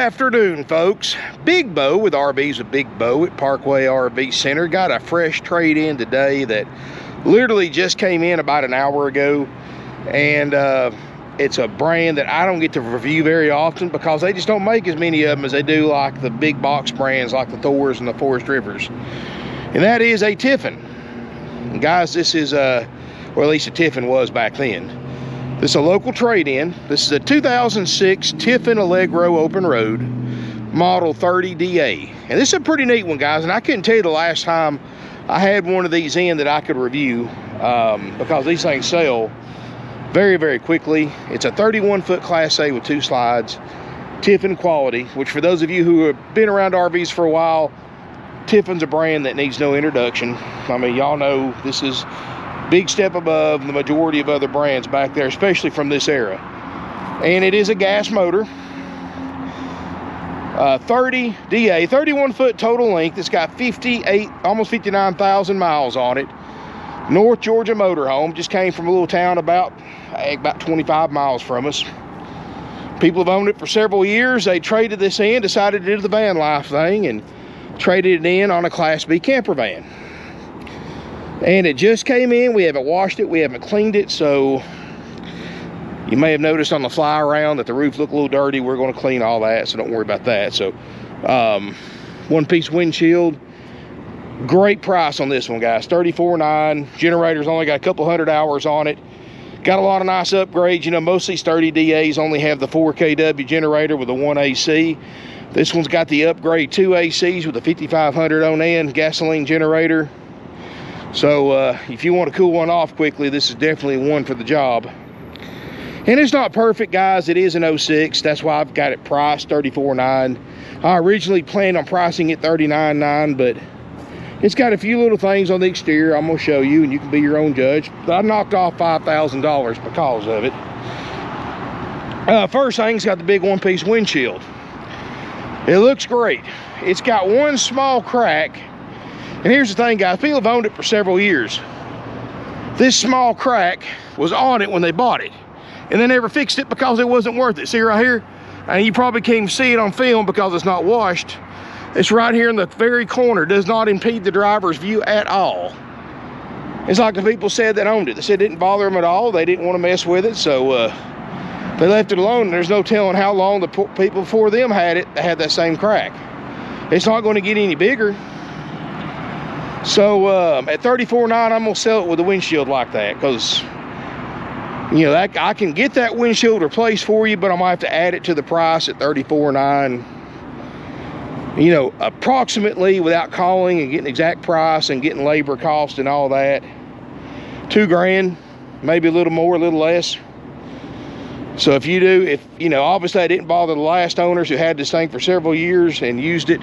afternoon, folks. Big Bo with RVs with Big Bo at Parkway RV Center. Got a fresh trade in today that literally just came in about an hour ago, and it's a brand that I don't get to review very often because they just don't make as many of them as they do like the big box brands like the Thors and the Forest Rivers, and that is a Tiffin. And guys, this is or at least a Tiffin was back then. This is a local trade-in. This is a 2006 Tiffin Allegro open road, model 30DA. And this is a pretty neat one, guys, and I couldn't tell you the last time I had one of these in that I could review because these things sell very, very quickly. It's a 31-foot Class A with 2 slides, Tiffin quality, which for those of you who have been around RVs for a while, Tiffin's a brand that needs no introduction. I mean, y'all know this is big step above the majority of other brands back there, especially from this era. And it is a gas motor, 30 DA, 31-foot total length. It's got 58, almost 59,000 miles on it. North Georgia motorhome. Just came from a little town about 25 miles from us. People have owned it for several years. They traded this in, decided to do the van life thing, and traded it in on a Class B camper van. And it just came in. We haven't washed it, we haven't cleaned it, so you may have noticed on the fly around that the roof looked a little dirty. We're going to clean all that, so don't worry about that. So one-piece windshield. Great price on this one, guys. $34,900. Generator's only got a couple hundred hours on it. Got a lot of nice upgrades. You know, most of these 30 DAs only have the 4 kW generator with a 1 AC. This one's got the upgrade 2 ACs with a 5500 Onan gasoline generator. So if you want to cool one off quickly, this is definitely one for the job. And it's not perfect, guys. It is an 06. That's why I've got it priced $34,900. I originally planned on pricing it $39,900, but it's got a few little things on the exterior I'm going to show you, and you can be your own judge. But I knocked off $5,000 because of it. First thing, it's got the big one-piece windshield. It looks great. It's got one small crack. And here's the thing, guys, people have owned it for several years. This small crack was on it when they bought it, and they never fixed it because it wasn't worth it. See right here? And you probably can't even see it on film because it's not washed. It's right here in the very corner. Does not impede the driver's view at all. It's like the people said that owned it. They said it didn't bother them at all. They didn't want to mess with it, so they left it alone. There's no telling how long the people before them had it that had that same crack. It's not going to get any bigger. So at $34,900, I'm gonna sell it with a windshield like that, because you know I can get that windshield replaced for you, but I might have to add it to the price at $34,900. You know, approximately, without calling and getting exact price and getting labor cost and all that, $2,000, maybe a little more, a little less. So if you know, obviously I didn't bother the last owners who had this thing for several years and used it.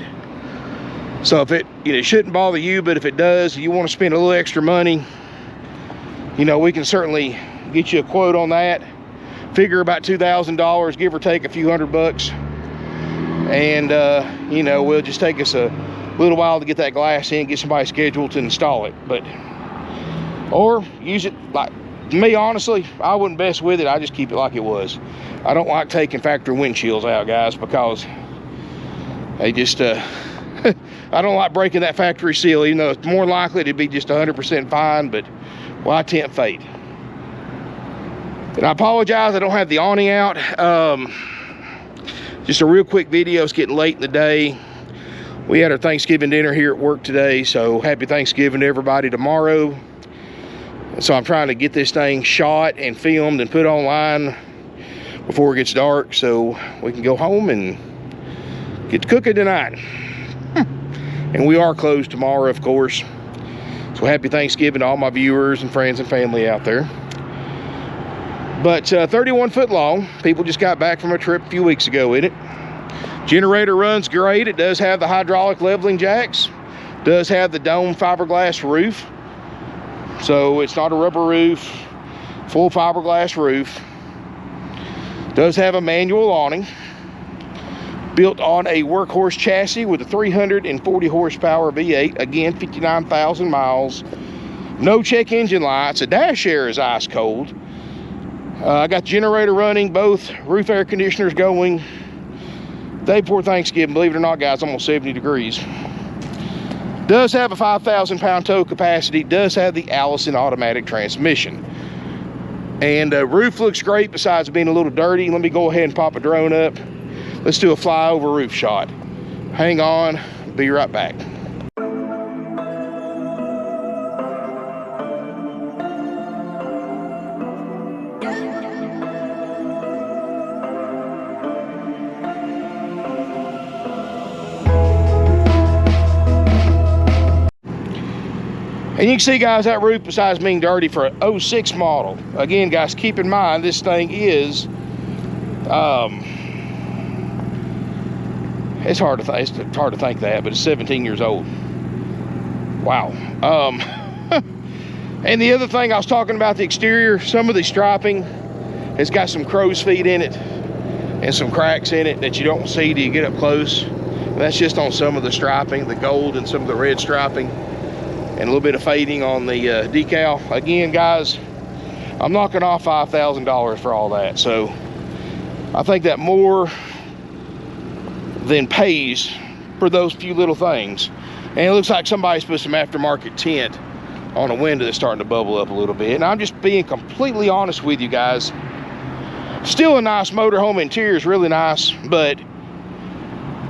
So if it shouldn't bother you, but if it does, you want to spend a little extra money, you know, we can certainly get you a quote on that. Figure about $2,000, give or take a few $100. And you know, we'll just take us a little while to get that glass in, get somebody scheduled to install it. But or use it like me, honestly, I wouldn't mess with it. I just keep it like it was. I don't like taking factory windshields out, guys, because they just I don't like breaking that factory seal, even though it's more likely to be just 100% fine, but why tempt fate? And I apologize, I don't have the awning out. Just a real quick video. It's getting late in the day. We had our Thanksgiving dinner here at work today, so happy Thanksgiving to everybody tomorrow. And so I'm trying to get this thing shot and filmed and put online before it gets dark, so we can go home and get to cooking tonight. And we are closed tomorrow, of course. So happy Thanksgiving to all my viewers and friends and family out there. But 31 foot long. People just got back from a trip a few weeks ago in it. Generator runs great. It does have the hydraulic leveling jacks. Does have the dome fiberglass roof. So it's not a rubber roof, full fiberglass roof. Does have a manual awning. Built on a Workhorse chassis with a 340 horsepower V8. Again, 59,000 miles. No check engine lights. The dash air is ice cold. I got the generator running, both roof air conditioners going. Day before Thanksgiving, believe it or not, guys, almost 70 degrees. Does have a 5,000 pound tow capacity, does have the Allison automatic transmission. And roof looks great besides being a little dirty. Let me go ahead and pop a drone up. Let's do a flyover roof shot. Hang on, be right back. And you can see, guys, that roof, besides being dirty, for an 06 model. Again, guys, keep in mind, this thing is, it's hard to think that, but it's 17 years old. Wow. And the other thing I was talking about, the exterior, some of the striping has got some crow's feet in it and some cracks in it that you don't see till you get up close. And that's just on some of the striping, the gold and some of the red striping, and a little bit of fading on the decal. Again, guys, I'm knocking off $5,000 for all that. So I think that more than pays for those few little things. And it looks like somebody's put some aftermarket tint on a window that's starting to bubble up a little bit. And I'm just being completely honest with you guys. Still a nice motorhome, interior is really nice, but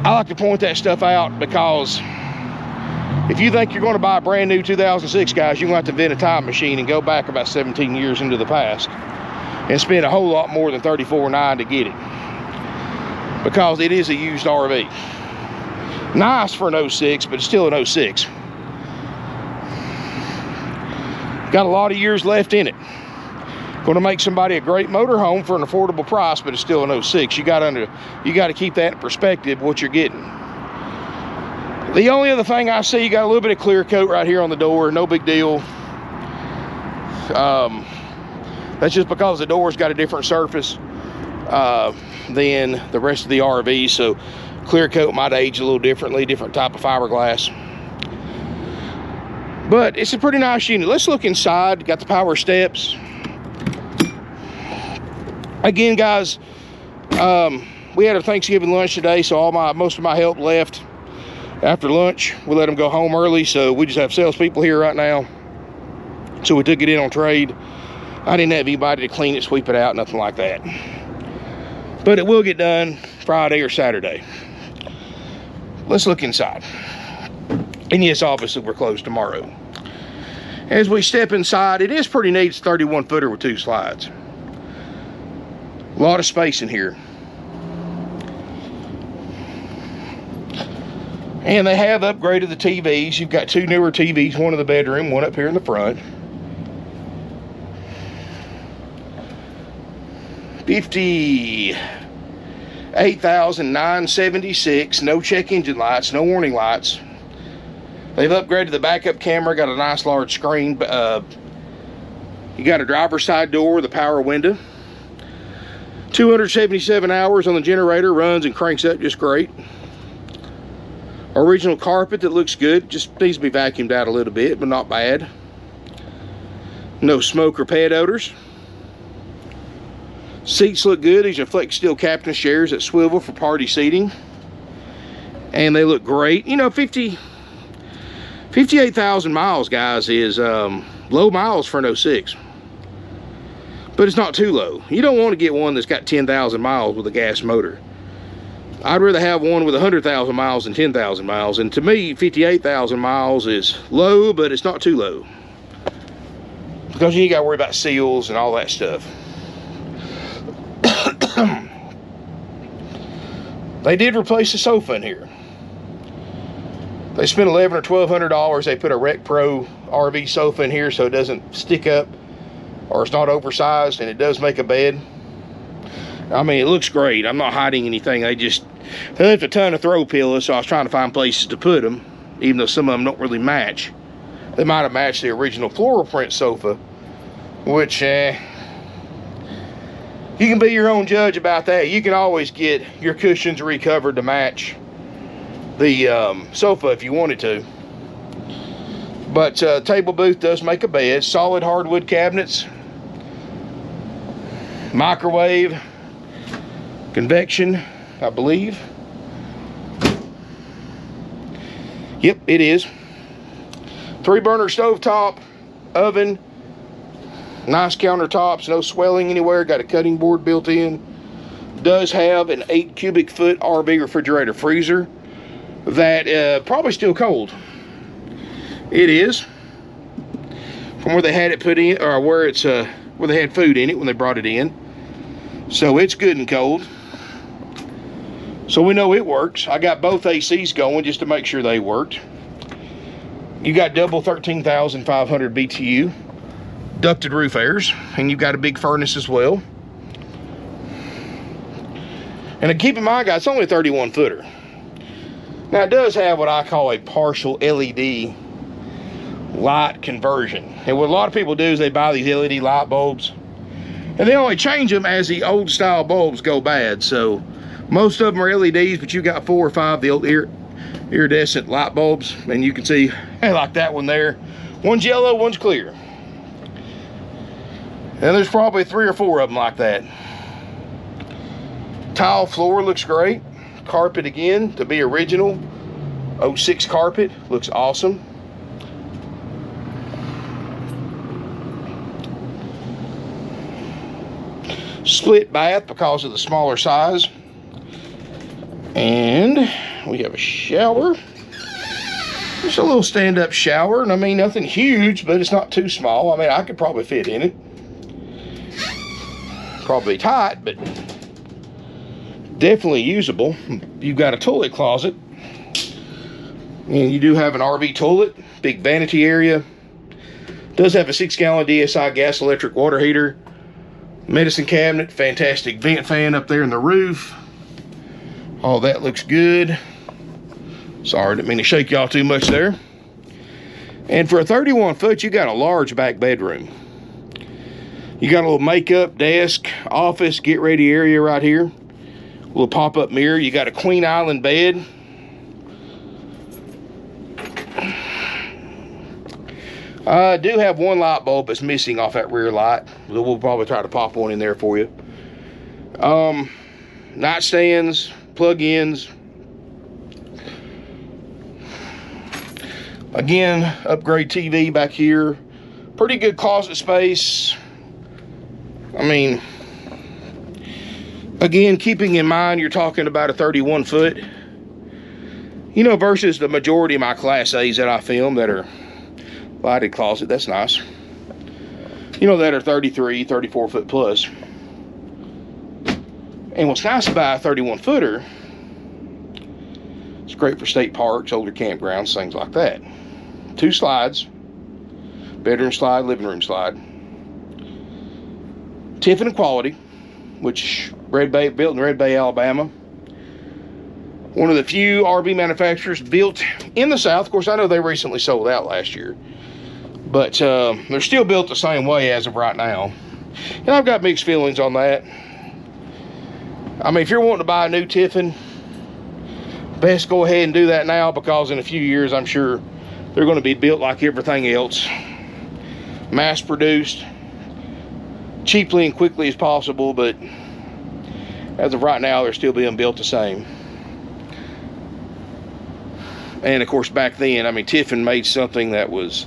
I like to point that stuff out because if you think you're going to buy a brand new 2006, guys, you're going to have to invent a time machine and go back about 17 years into the past and spend a whole lot more than $34,900 to get it, because it is a used RV. Nice for an 06, but it's still an 06. Got a lot of years left in it. Going to make somebody a great motorhome for an affordable price, but it's still an 06. You got to keep that in perspective, what you're getting. The only other thing I see, you got a little bit of clear coat right here on the door. No big deal. That's just because the door's got a different surface than the rest of the RV. So clear coat might age a little differently, different type of fiberglass. But it's a pretty nice unit. Let's look inside. Got the power steps. Again, guys, we had a Thanksgiving lunch today, so most of my help left after lunch. We let them go home early, so we just have salespeople here right now. So we took it in on trade. I didn't have anybody to clean it, sweep it out, nothing like that. But it will get done Friday or Saturday. Let's look inside. And yes, obviously we're closed tomorrow. As we step inside, it is pretty neat. It's 31 footer with 2 slides. A lot of space in here. And they have upgraded the TVs. You've got 2 newer TVs, one in the bedroom, one up here in the front. 58,976, no check engine lights, no warning lights. They've upgraded the backup camera, got a nice large screen. You got a driver's side door with a power window. 277 hours on the generator, runs and cranks up just great. Original carpet that looks good, just needs to be vacuumed out a little bit, but not bad. No smoke or pet odors. Seats look good. These are flex steel captain's chairs that swivel for party seating, and they look great. You know, 58,000 miles, guys, is low miles for an 06, but it's not too low. You don't want to get one that's got 10,000 miles with a gas motor. I'd rather have one with 100,000 miles than 10,000 miles. And to me, 58,000 miles is low, but it's not too low, because you ain't got to worry about seals and all that stuff. They did replace the sofa in here. They spent $1,100 or $1,200. They put a Rec Pro RV sofa in here so it doesn't stick up or it's not oversized, and it does make a bed. I mean, it looks great. I'm not hiding anything. They left a ton of throw pillows, so I was trying to find places to put them, even though some of them don't really match. They might have matched the original floral print sofa, which you can be your own judge about that. You can always get your cushions recovered to match the sofa if you wanted to. But table booth does make a bed. Solid hardwood cabinets. Microwave. Convection, I believe. Yep, it is. 3-burner stovetop, oven, nice countertops, no swelling anywhere, got a cutting board built in. Does have an 8 cubic foot RV refrigerator freezer that probably still cold. It is, from where they had it put in, or where it's where they had food in it when they brought it in. So it's good and cold. So we know it works. I got both ACs going just to make sure they worked. You got double 13,500 BTU ducted roof airs, and you've got a big furnace as well. And keep in mind, guys, it's only a 31 footer. Now it does have what I call a partial LED light conversion. And what a lot of people do is they buy these LED light bulbs, and they only change them as the old style bulbs go bad. So most of them are LEDs, but you got 4 or 5 the old iridescent light bulbs, and you can see, hey, like that one there. One's yellow, one's clear. And there's probably 3 or 4 of them like that. Tile floor looks great. Carpet again, to be original. 06 carpet, looks awesome. Split bath because of the smaller size. And we have a shower. Just a little stand-up shower. And I mean, nothing huge, but it's not too small. I mean, I could probably fit in it. Probably tight, but definitely usable. You've got a toilet closet. And you do have an RV toilet. Big vanity area. Does have a 6-gallon DSI gas electric water heater. Medicine cabinet. Fantastic vent fan up there in the roof. All that looks good. Sorry, didn't mean to shake y'all too much there. And for a 31 foot, you got a large back bedroom. You got a little makeup, desk, office, get ready area right here. A little pop-up mirror. You got a queen island bed. I do have one light bulb that's missing off that rear light. We'll probably try to pop one in there for you. Nightstands, plug-ins. Again, upgrade TV back here. Pretty good closet space. I mean, again, keeping in mind you're talking about a 31 foot, you know, versus the majority of my Class A's that I film that are lighted closet. That's nice. You know, that are 33, 34 foot plus. And what's nice about a 31 footer, it's great for state parks, older campgrounds, things like that. 2 slides, bedroom slide, living room slide. Tiffin quality, which built in Red Bay, Alabama. One of the few RV manufacturers built in the South. Of course, I know they recently sold out last year, but they're still built the same way as of right now. And I've got mixed feelings on that. I mean, if you're wanting to buy a new Tiffin, best go ahead and do that now, because in a few years, I'm sure they're going to be built like everything else. Mass produced, cheaply and quickly as possible, but as of right now, they're still being built the same. And of course, back then, I mean, Tiffin made something that was,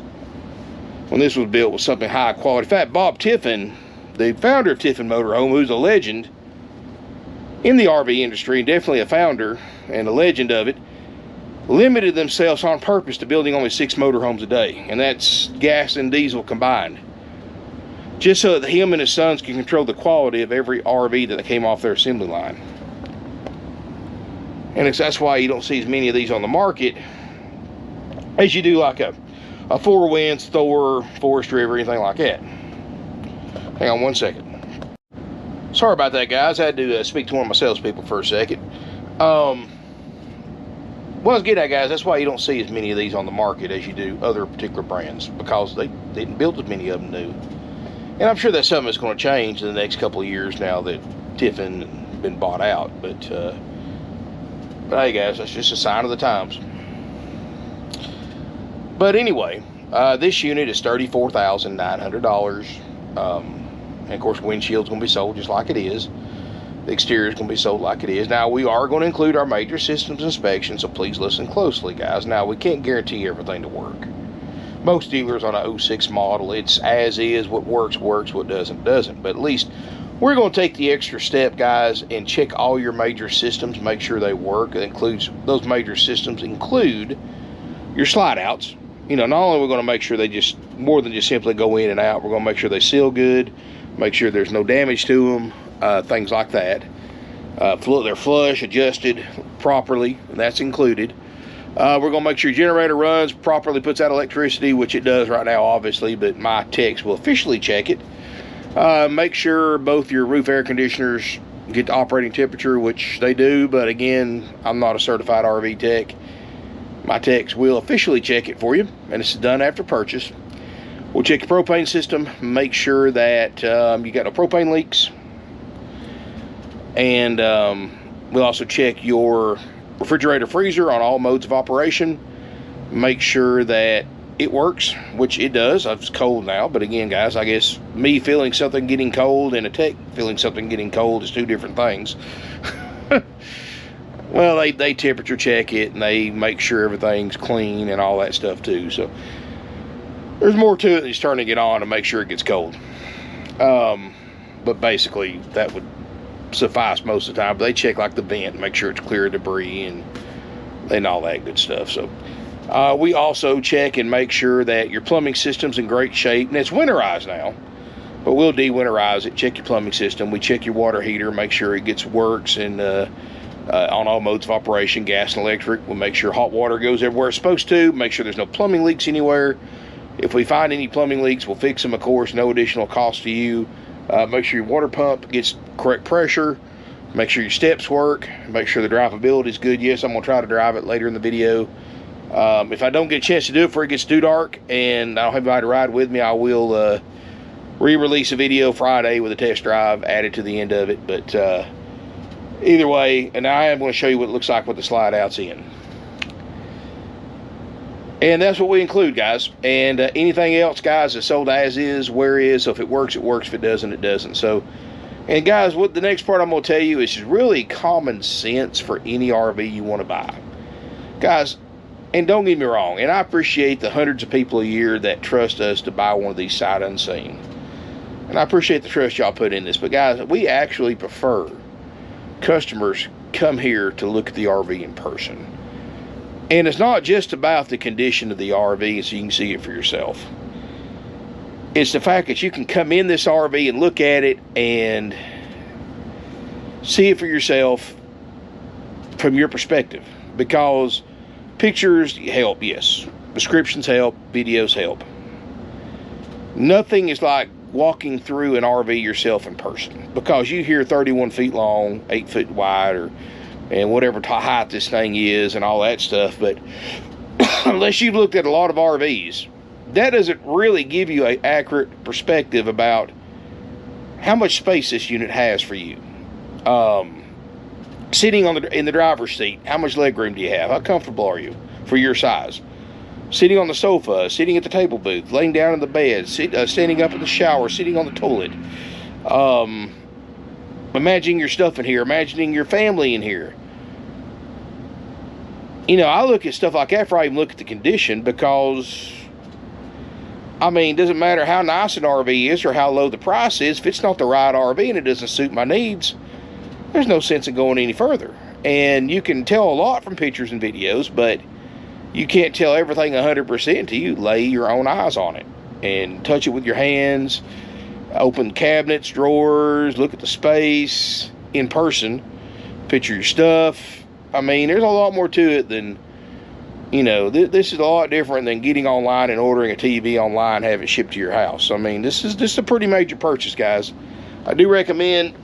when this was built, was something high quality. In fact, Bob Tiffin, the founder of Tiffin Motorhome, who's a legend in the RV industry, and definitely a founder and a legend of it, limited themselves on purpose to building only 6 motorhomes a day, and that's gas and diesel combined, just so that him and his sons can control the quality of every RV that came off their assembly line. And that's why you don't see as many of these on the market as you do like a Four Winds, Thor, Forest River, anything like that. Hang on one second. Sorry about that, guys. I had to speak to one of my salespeople for a second. Well, let's get that, guys. That's why you don't see as many of these on the market as you do other particular brands, because they didn't build as many of them new. And I'm sure that's something that's going to change in the next couple of years now that Tiffin has been bought out. But hey, guys, that's just a sign of the times. But anyway, this unit is $34,900. And of course, windshield's going to be sold just like it is. the exterior is going to be sold like it is. Now, we are going to include our major systems inspection, so please listen closely, guys. Now, we can't guarantee everything to work. Most dealers on a 06 model, it's as is. What works, works. What doesn't, doesn't. But at least we're going to take the extra step, guys, and check all your major systems, make sure they work. It includes, those major systems include your slide outs. You know, not only are we going to make sure they just, more than just simply go in and out, we're going to make sure they seal good, make sure there's no damage to them, things like that. They're flush, adjusted properly, and that's included. We're going to make sure your generator runs properly, puts out electricity, which it does right now, obviously, but my techs will officially check it. Make sure both your roof air conditioners get the operating temperature, which they do, but again, I'm not a certified RV tech. My techs will officially check it for you, and this is done after purchase. We'll check your propane system, make sure that you got no propane leaks, and we'll also check your refrigerator freezer on all modes of operation. Make sure that it works, which it does. It's cold now, but again, guys, I guess me feeling something getting cold and a tech feeling something getting cold is two different things. Well, they temperature check it, and they make sure everything's clean and all that stuff too. So there's more to it than just turning it on to make sure it gets cold. But basically, that would suffice most of the time. But they check like the vent, make sure it's clear of debris and all that good stuff. So we also check and make sure that your plumbing system's in great shape. And it's winterized now, but we'll de-winterize it. Check your plumbing system. We check your water heater, make sure it works and on all modes of operation, gas and electric. We'll make sure hot water goes everywhere it's supposed to. Make sure there's no plumbing leaks anywhere. If we find any plumbing leaks, we'll fix them, of course, no additional cost to you. Make sure your water pump gets correct pressure. Make sure your steps work. Make sure the drivability is good. Yes, I'm going to try to drive it later in the video. If I don't get a chance to do it before it gets too dark and I don't have anybody to ride with me, I will re-release a video Friday with a test drive added to the end of it. But either way, and I am going to show you what it looks like with the slide outs in. And that's what we include, guys. And anything else, guys, is sold as is, where is. So if it works, it works. If it doesn't, it doesn't. So, and guys, what the next part I'm going to tell you is really common sense for any RV you want to buy. Guys, and don't get me wrong, and I appreciate the hundreds of people a year that trust us to buy one of these sight unseen. And I appreciate the trust y'all put in this. But guys, we actually prefer customers come here to look at the RV in person. And it's not just about the condition of the RV so you can see it for yourself. It's the fact that you can come in this RV and look at it and see it for yourself from your perspective. Because pictures help, yes. Descriptions help, videos help. Nothing is like walking through an RV yourself in person. Because you hear 31 feet long, 8 foot wide, and whatever height this thing is and all that stuff. But unless you've looked at a lot of RVs, that doesn't really give you an accurate perspective about how much space this unit has for you. Sitting in the driver's seat, how much leg room do you have? How comfortable are you for your size? Sitting on the sofa, sitting at the table booth, laying down in the bed, standing up in the shower, sitting on the toilet. Imagining your stuff in here, imagining your family in here. You know, I look at stuff like that before I even look at the condition, because, I mean, it doesn't matter how nice an RV is or how low the price is. If it's not the right RV and it doesn't suit my needs, there's no sense in going any further. And you can tell a lot from pictures and videos, but you can't tell everything 100% until you lay your own eyes on it and touch it with your hands. Open cabinets, drawers, look at the space in person, picture your stuff. I mean, there's a lot more to it than, you know, this is a lot different than getting online and ordering a TV online, having it shipped to your house. I mean, this is a pretty major purchase, guys. I do recommend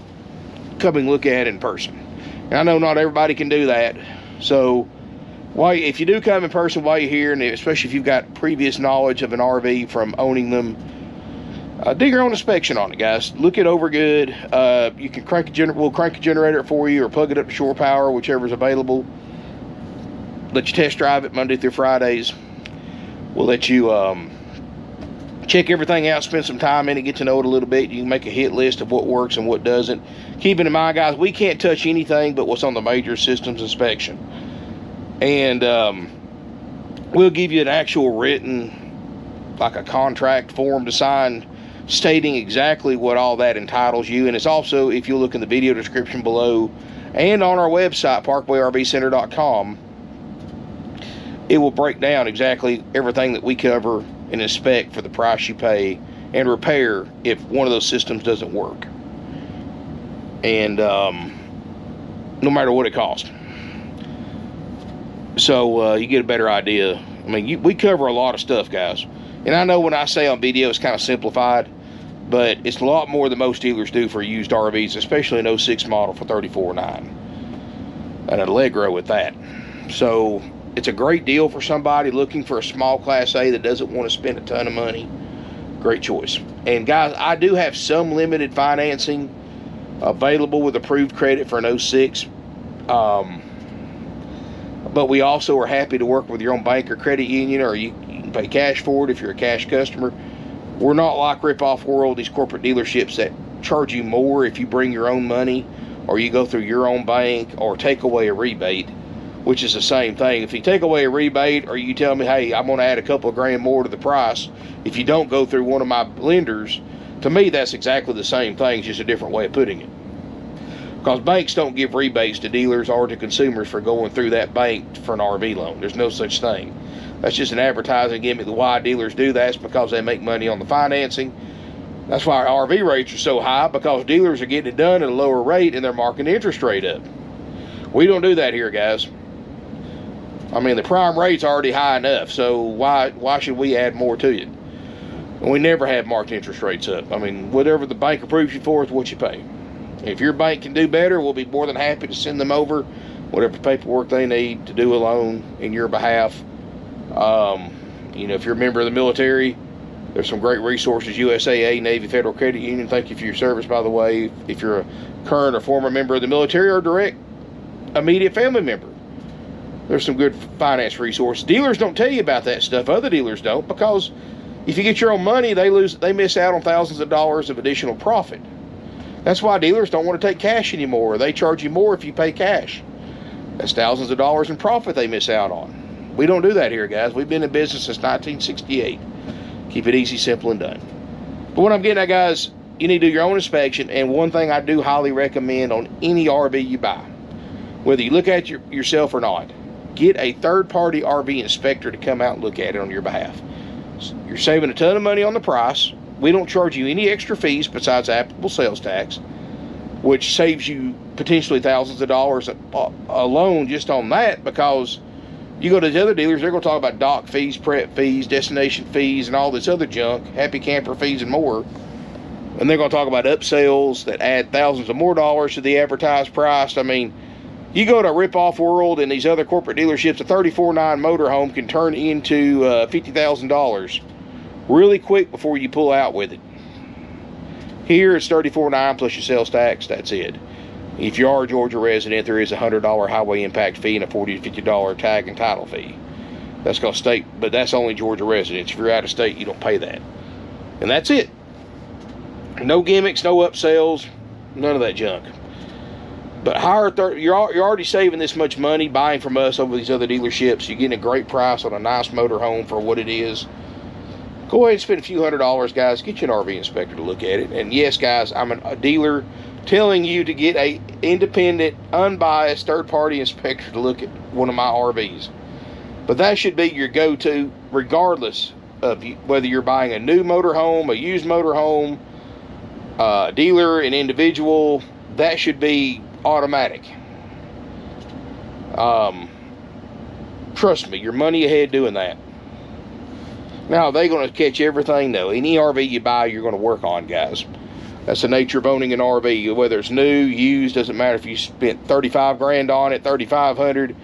coming look at it in person. And I know not everybody can do that. So if you do come in person while you're here, and especially if you've got previous knowledge of an RV from owning them, do your own inspection on it, guys. Look it over good. You can we'll crank a generator for you, or plug it up to shore power, whichever's available. Let you test drive it Monday through Fridays. We'll let you check everything out, spend some time in it, get to know it a little bit. You can make a hit list of what works and what doesn't. Keeping in mind, guys, we can't touch anything but what's on the major systems inspection. And we'll give you an actual written, like a contract form to sign, stating exactly what all that entitles you. And it's also, if you look in the video description below and on our website, parkwayrvcenter.com, it will break down exactly everything that we cover and inspect for the price you pay, and repair if one of those systems doesn't work. And no matter what it costs. So you get a better idea. I mean, we cover a lot of stuff, guys. And I know when I say on video it's kind of simplified, but it's a lot more than most dealers do for used RVs, especially an 06 model for $34,900. And an Allegro with that. So it's a great deal for somebody looking for a small Class A that doesn't want to spend a ton of money. Great choice. And guys, I do have some limited financing available with approved credit for an 06. But we also are happy to work with your own bank or credit union, or you can pay cash for it if you're a cash customer. We're not like Rip-Off World, these corporate dealerships that charge you more if you bring your own money, or you go through your own bank, or take away a rebate, which is the same thing. If you take away a rebate, or you tell me, hey, I'm going to add a couple of grand more to the price if you don't go through one of my lenders, to me that's exactly the same thing, just a different way of putting it. Because banks don't give rebates to dealers or to consumers for going through that bank for an RV loan. There's no such thing. That's just an advertising gimmick. Why dealers do that is because they make money on the financing. That's why our RV rates are so high, because dealers are getting it done at a lower rate and they're marking the interest rate up. We don't do that here, guys. I mean, the prime rate's already high enough, so why should we add more to it? And we never have marked interest rates up. I mean, whatever the bank approves you for is what you pay. If your bank can do better, we'll be more than happy to send them over whatever paperwork they need to do a loan in your behalf. You know, if you're a member of the military, there's some great resources. USAA, Navy, Federal Credit Union, thank you for your service, by the way. If you're a current or former member of the military, or direct immediate family member, there's some good finance resources. Dealers don't tell you about that stuff. Other dealers don't, because if you get your own money, they miss out on thousands of dollars of additional profit. That's why dealers don't want to take cash anymore. They charge you more if you pay cash. That's thousands of dollars in profit they miss out on. We don't do that here, guys. We've been in business since 1968. Keep it easy, simple, and done. But what I'm getting at, guys, you need to do your own inspection. And one thing I do highly recommend on any RV you buy, whether you look at it yourself or not, get a third-party RV inspector to come out and look at it on your behalf. You're saving a ton of money on the price. We don't charge you any extra fees besides applicable sales tax, which saves you potentially thousands of dollars alone just on that, because you go to the other dealers, they're going to talk about dock fees, prep fees, destination fees, and all this other junk, happy camper fees and more. And they're going to talk about upsells that add thousands of more dollars to the advertised price. I mean, you go to Rip-Off World and these other corporate dealerships, a $34,900 motorhome can turn into $50,000 really quick before you pull out with it. Here it's $34,900 plus your sales tax. That's it. If you are a Georgia resident, there is a $100 highway impact fee and a $40 to $50 tag and title fee. That's called state, but that's only Georgia residents. If you're out of state, you don't pay that. And that's it. No gimmicks, no upsells, none of that junk. But you're already saving this much money buying from us over these other dealerships. You're getting a great price on a nice motorhome for what it is. Go ahead and spend a few $100s, guys. Get you an RV inspector to look at it. And yes, guys, I'm a dealer telling you to get a independent, unbiased, third-party inspector to look at one of my RVs. But that should be your go-to, regardless of whether you're buying a new motorhome, a used motorhome, dealer, an individual. That should be automatic. Trust me, you're money ahead doing that. Now, they're going to catch everything, though. Any RV you buy, you're going to work on, guys. That's the nature of owning an RV. Whether it's new, used, doesn't matter if you spent 35 grand on it, 3,500,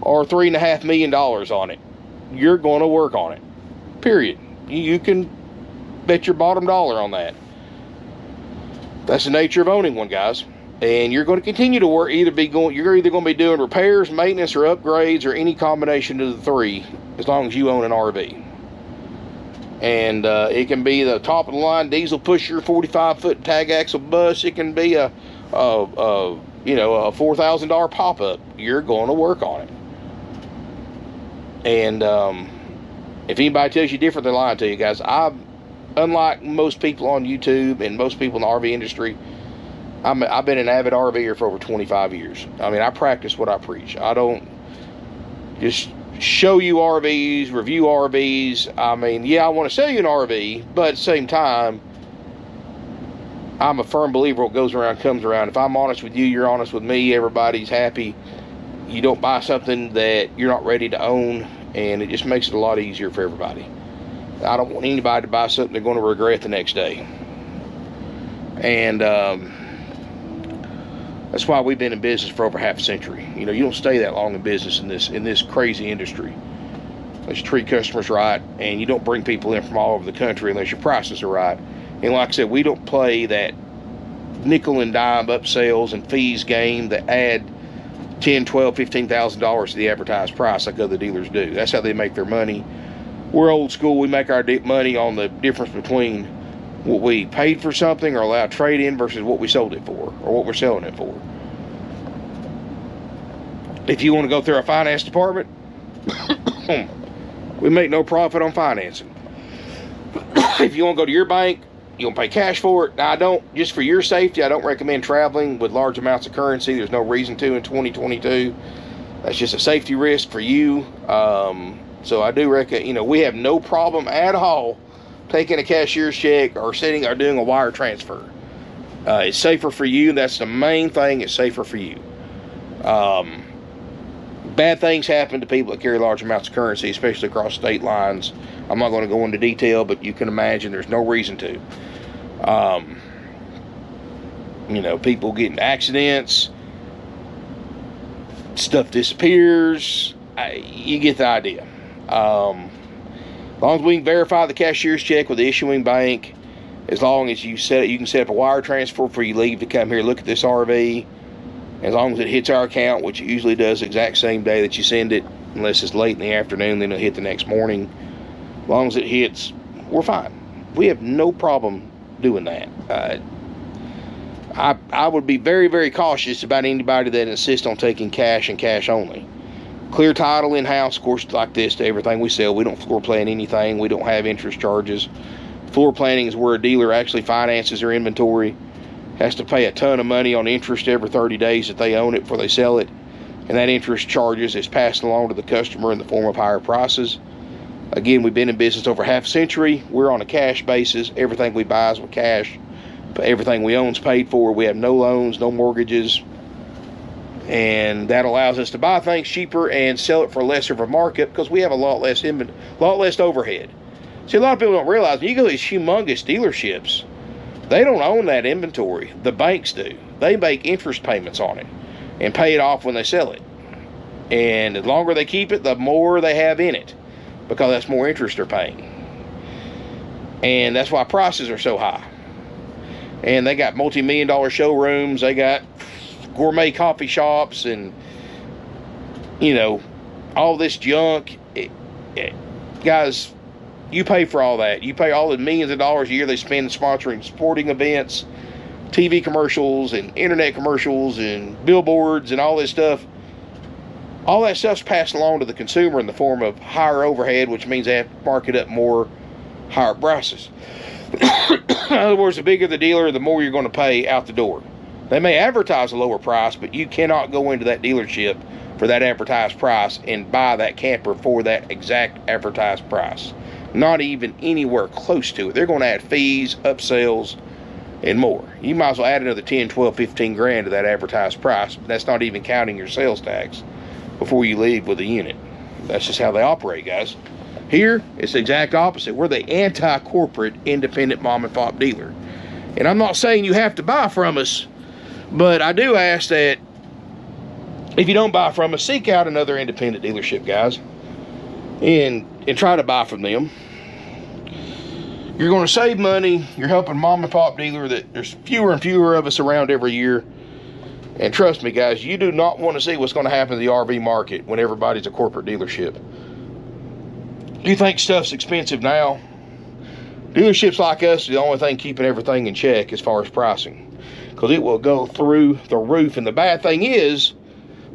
or $3.5 million on it. You're going to work on it. Period. You can bet your bottom dollar on that. That's the nature of owning one, guys. And you're going to continue to work. You're either going to be doing repairs, maintenance, or upgrades, or any combination of the three, as long as you own an RV. And it can be the top of the line diesel pusher, 45-foot tag axle bus. It can be a $4,000 pop-up. You're going to work on it. And if anybody tells you different, they're lying to you, guys. Unlike most people on YouTube and most people in the RV industry, I've been an avid RVer for over 25 years. I mean, I practice what I preach. I don't just show you RVs, review RVs. I mean, yeah, I want to sell you an RV, but at the same time, I'm a firm believer what goes around comes around. If I'm honest with you, you're honest with me, everybody's happy. You don't buy something that you're not ready to own, and it just makes it a lot easier for everybody. I don't want anybody to buy something they're going to regret the next day. And that's why we've been in business for over half a century. You know, you don't stay that long in business in this crazy industry unless you treat customers right, and you don't bring people in from all over the country unless your prices are right. And like I said, we don't play that nickel and dime upsells and fees game that add $10,000, $12,000, $15,000 to the advertised price like other dealers do. That's how they make their money. We're old school. We make our money on the difference between what we paid for something or allowed trade-in versus what we sold it for or what we're selling it for. If you want to go through our finance department, we make no profit on financing. If you want to go to your bank, you want to pay cash for it. Now, just for your safety, I don't recommend traveling with large amounts of currency. There's no reason to in 2022. That's just a safety risk for you. So I do recommend, we have no problem at all taking a cashier's check or doing a wire transfer. It's safer for you. That's the main thing. It's safer for you. Bad things happen to people that carry large amounts of currency, especially across state lines. I'm not going to go into detail, but you can imagine there's no reason to. People get in accidents, stuff disappears. You get the idea. As long as we can verify the cashier's check with the issuing bank, as long as you can set up a wire transfer before you leave to come here look at this RV. As long as it hits our account, which it usually does the exact same day that you send it, unless it's late in the afternoon, then it'll hit the next morning. As long as it hits, we're fine. We have no problem doing that. I would be very, very cautious about anybody that insists on taking cash and cash only. Clear title in-house, of course, like this to everything we sell. We don't floor plan anything. We don't have interest charges. Floor planning is where a dealer actually finances their inventory, has to pay a ton of money on interest every 30 days that they own it before they sell it, and that interest charges is passed along to the customer in the form of higher prices. Again, we've been in business over half a century. We're on a cash basis. Everything we buy is with cash, but everything we own is paid for. We have no loans, no mortgages, and that allows us to buy things cheaper and sell it for lesser of a markup because we have a lot less overhead. See, a lot of people don't realize when you go to these humongous dealerships, they don't own that inventory. The banks do. They make interest payments on it and pay it off when they sell it. And the longer they keep it, the more they have in it, because that's more interest they're paying. And that's why prices are so high. And they got multi-million-dollar showrooms. They got gourmet coffee shops and, all this junk. Guys, you pay for all that. You pay all the millions of dollars a year they spend sponsoring sporting events, TV commercials, and internet commercials, and billboards, and all this stuff. All that stuff's passed along to the consumer in the form of higher overhead, which means they have to mark it up more, higher prices. In other words, the bigger the dealer, the more you're going to pay out the door. They may advertise a lower price, but you cannot go into that dealership for that advertised price and buy that camper for that exact advertised price. Not even anywhere close to it. They're going to add fees, upsells, and more. You might as well add another 10, 12, 15 grand to that advertised price. That's not even counting your sales tax before you leave with the unit. That's just how they operate, guys. Here, it's the exact opposite. We're the anti-corporate independent mom and pop dealer. And I'm not saying you have to buy from us, but I do ask that if you don't buy from us, seek out another independent dealership, guys, and try to buy from them. You're going to save money. You're helping mom and pop dealer that there's fewer and fewer of us around every year. And trust me, guys, you do not want to see what's going to happen to the RV market when everybody's a corporate dealership. You think stuff's expensive now? Dealerships like us are the only thing keeping everything in check as far as pricing, because it will go through the roof. And the bad thing is,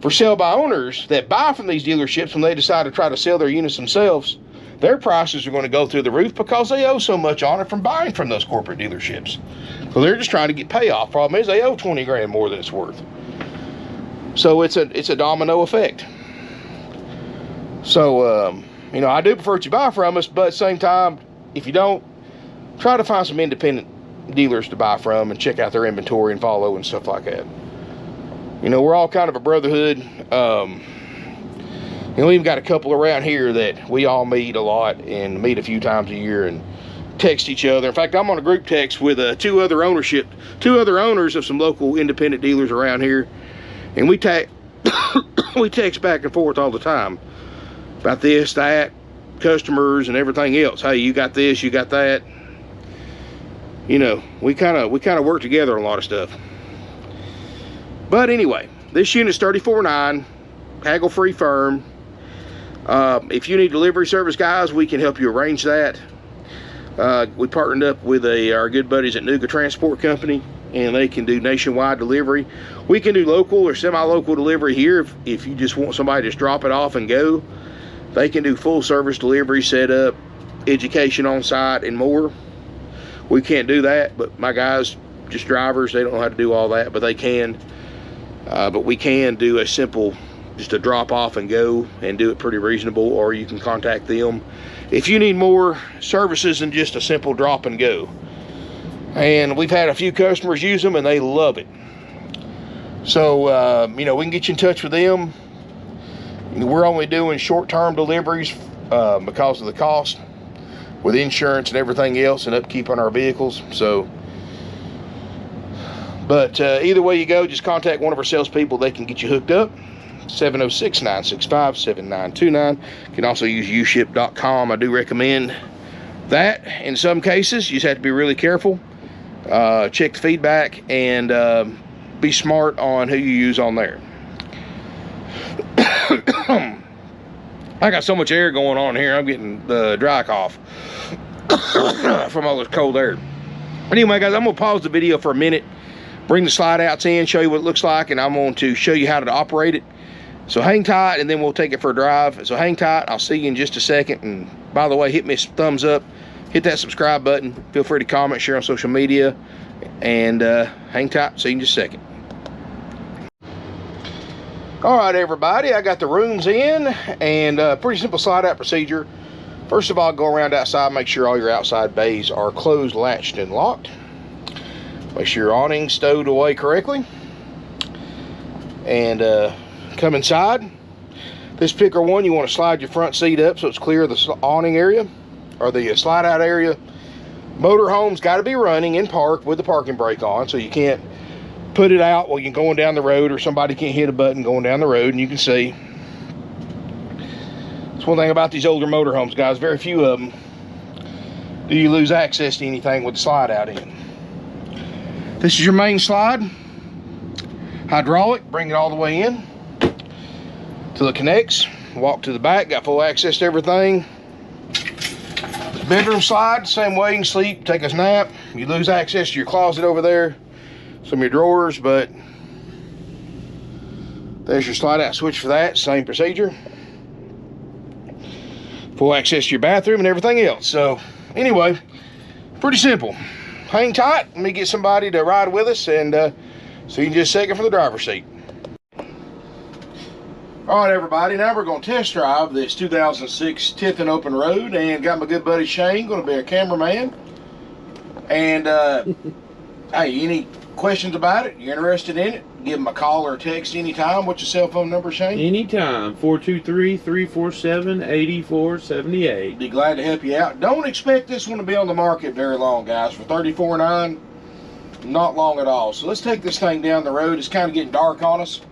for sell by owners that buy from these dealerships, when they decide to try to sell their units themselves, their prices are going to go through the roof because they owe so much on it from buying from those corporate dealerships. So they're just trying to get payoff. Problem is, they owe 20 grand more than it's worth. So it's a domino effect. So you know, I do prefer that you buy from us, but at the same time, if you don't, try to find some independent dealers to buy from and check out their inventory and follow and stuff like that. You know, we're all kind of a brotherhood. You know, we even got a couple around here that we all meet a lot and meet a few times a year and text each other. In fact, I'm on a group text with two other owners of some local independent dealers around here, and we we text back and forth all the time about this, that, customers, and everything else. Hey, you got this, you got that. You know, we kind of work together on a lot of stuff. But anyway, this unit's $34,900, haggle-free firm. If you need delivery service, guys, we can help you arrange that. We partnered up with our good buddies at Nuga Transport Company, and they can do nationwide delivery. We can do local or semi-local delivery here if you just want somebody to just drop it off and go. They can do full service delivery, setup, education on site, and more. We can't do that, but my guys, just drivers, they don't know how to do all that, but they can. But we can do a simple, just a drop off and go, and do it pretty reasonable, or you can contact them if you need more services than just a simple drop and go. And we've had a few customers use them and they love it. So, you know, we can get you in touch with them. We're only doing short-term deliveries because of the cost with insurance and everything else and upkeep on our vehicles. So, but either way you go, just contact one of our salespeople. They can get you hooked up. 706-965-7929. You can also use uship.com. I do recommend that. In some cases, you just have to be really careful. Check the feedback and be smart on who you use on there. I got so much air going on here, I'm getting the dry cough from all this cold air. Anyway, guys, I'm going to pause the video for a minute, bring the slide outs in, show you what it looks like, and I'm going to show you how to operate it. So hang tight, and then we'll take it for a drive. So hang tight, I'll see you in just a second. And by the way, hit me a thumbs up, hit that subscribe button, feel free to comment, share on social media, and hang tight, see you in just a second. All right, everybody, I got the rooms in, and pretty simple slide out procedure. First of all, go around outside, make sure all your outside bays are closed, latched, and locked. Make sure your awning's stowed away correctly. And come inside. This picker one, you want to slide your front seat up so it's clear of the awning area or the slide out area. Motorhome's got to be running in park with the parking brake on, so you can't put it out while you're going down the road, or somebody can't hit a button going down the road. And you can see, that's one thing about these older motorhomes, guys, very few of them do you lose access to anything with the slide out in. This is your main slide, hydraulic, bring it all the way in till it connects. Walk to the back, got full access to everything. Bedroom slide, same way, you can sleep, take a nap. You lose access to your closet over there, some of your drawers, but there's your slide out switch for that, same procedure. Full access to your bathroom and everything else. So anyway, pretty simple. Hang tight, let me get somebody to ride with us, and see you in just a second for the driver's seat. All right, everybody, now we're going to test drive this 2006 Tiffin open road, and got my good buddy Shane going to be our cameraman. And hey, any questions about it, you're interested in it, give him a call or a text anytime. What's your cell phone number, Shane? Anytime, 423-347-8478. Be glad to help you out. Don't expect this one to be on the market very long, guys. For $34,900, not long at all. So let's take this thing down the road. It's kind of getting dark on us.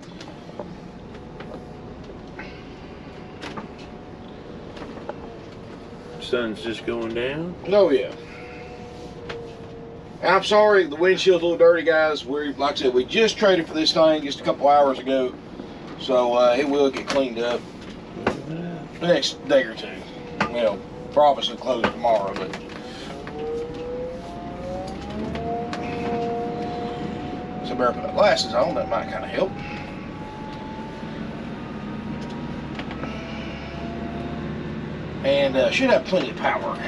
Sun's just going down. Oh yeah. And I'm sorry, the windshield's a little dirty, guys. Like I said, we just traded for this thing just a couple hours ago, so it will get cleaned up the next day or two. Well, probably closed tomorrow, but still better put my glasses on, that might kind of help. And should have plenty of power.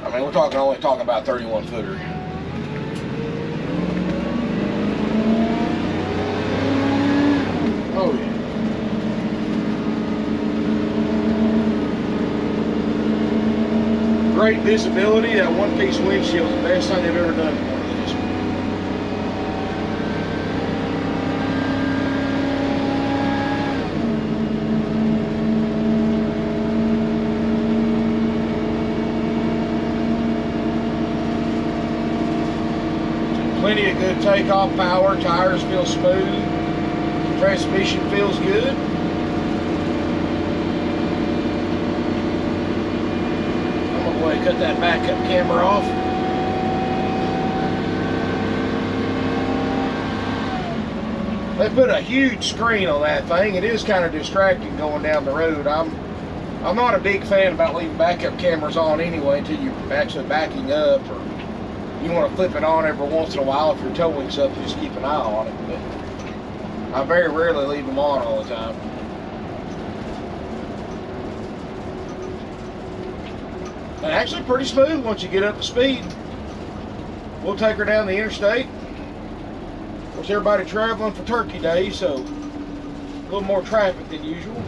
I mean, we're only talking about 31 footer. Oh yeah. Great visibility. That one-piece windshield is the best thing they've ever done to one of these. Plenty of good takeoff power. Tires feel smooth. Transmission feels good. Cut that backup camera off. They put a huge screen on that thing. It is kind of distracting going down the road. I'm not a big fan about leaving backup cameras on anyway until you're actually backing up, or you want to flip it on every once in a while if you're towing something. Just keep an eye on it. But I very rarely leave them on all the time. And actually pretty smooth once you get up to speed. We'll take her down the interstate. Of course, everybody traveling for Turkey Day, so a little more traffic than usual.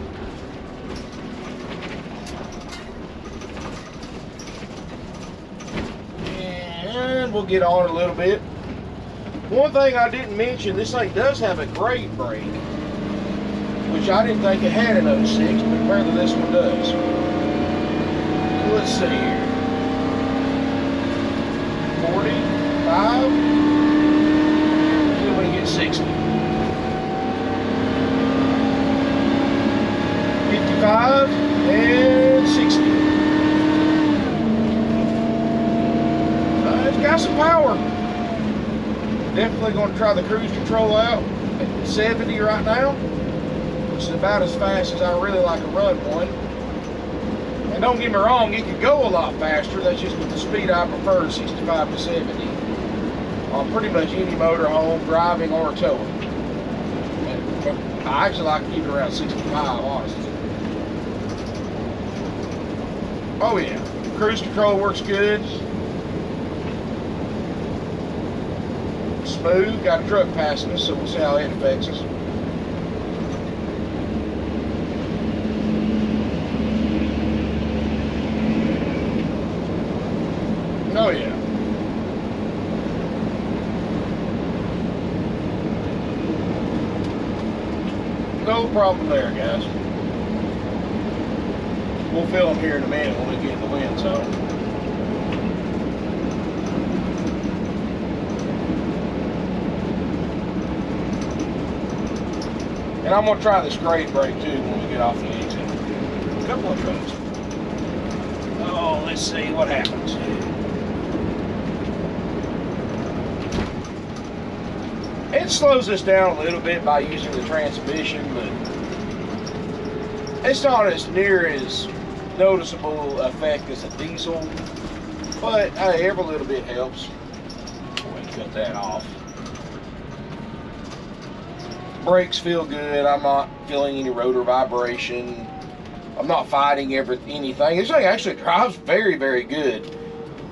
And we'll get on a little bit. One thing I didn't mention, this thing does have a grade brake, which I didn't think it had in 06, but apparently this one does. Let's see here. 45. See if we can get 60. 55 and 60. It's got some power. Definitely going to try the cruise control out at 70 right now, which is about as fast as I really like to run one. And don't get me wrong, it could go a lot faster. That's just with the speed I prefer, 65 to 70. On pretty much any motorhome, driving or towing. And I actually like to keep it around 65, honestly. Oh yeah, cruise control works good. Smooth, got a truck passing us, so we'll see how it affects us. Oh yeah. No problem there, guys. We'll fill them here in a minute when we get in the wind zone. And I'm going to try this grade brake too when we get off the exit. A couple of trucks. Oh, let's see what happens. It slows us down a little bit by using the transmission, but it's not as near as noticeable effect as a diesel. But hey, every little bit helps. Go ahead and cut that off. Brakes feel good. I'm not feeling any rotor vibration. I'm not fighting anything. This thing actually drives very, very good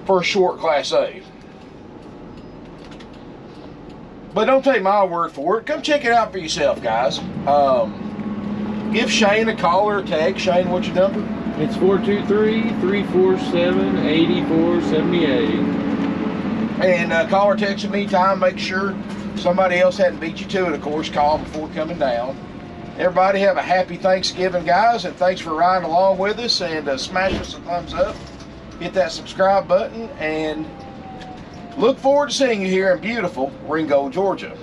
for a short Class A. But don't take my word for it. Come check it out for yourself, guys. Give Shane a call or a text. Shane, what's your number? It's 423-347-8478. And call or text at me time. Make sure somebody else hadn't beat you to it, of course. Call before coming down. Everybody have a happy Thanksgiving, guys, and thanks for riding along with us. And smash us a thumbs up. Hit that subscribe button, and look forward to seeing you here in beautiful Ringgold, Georgia.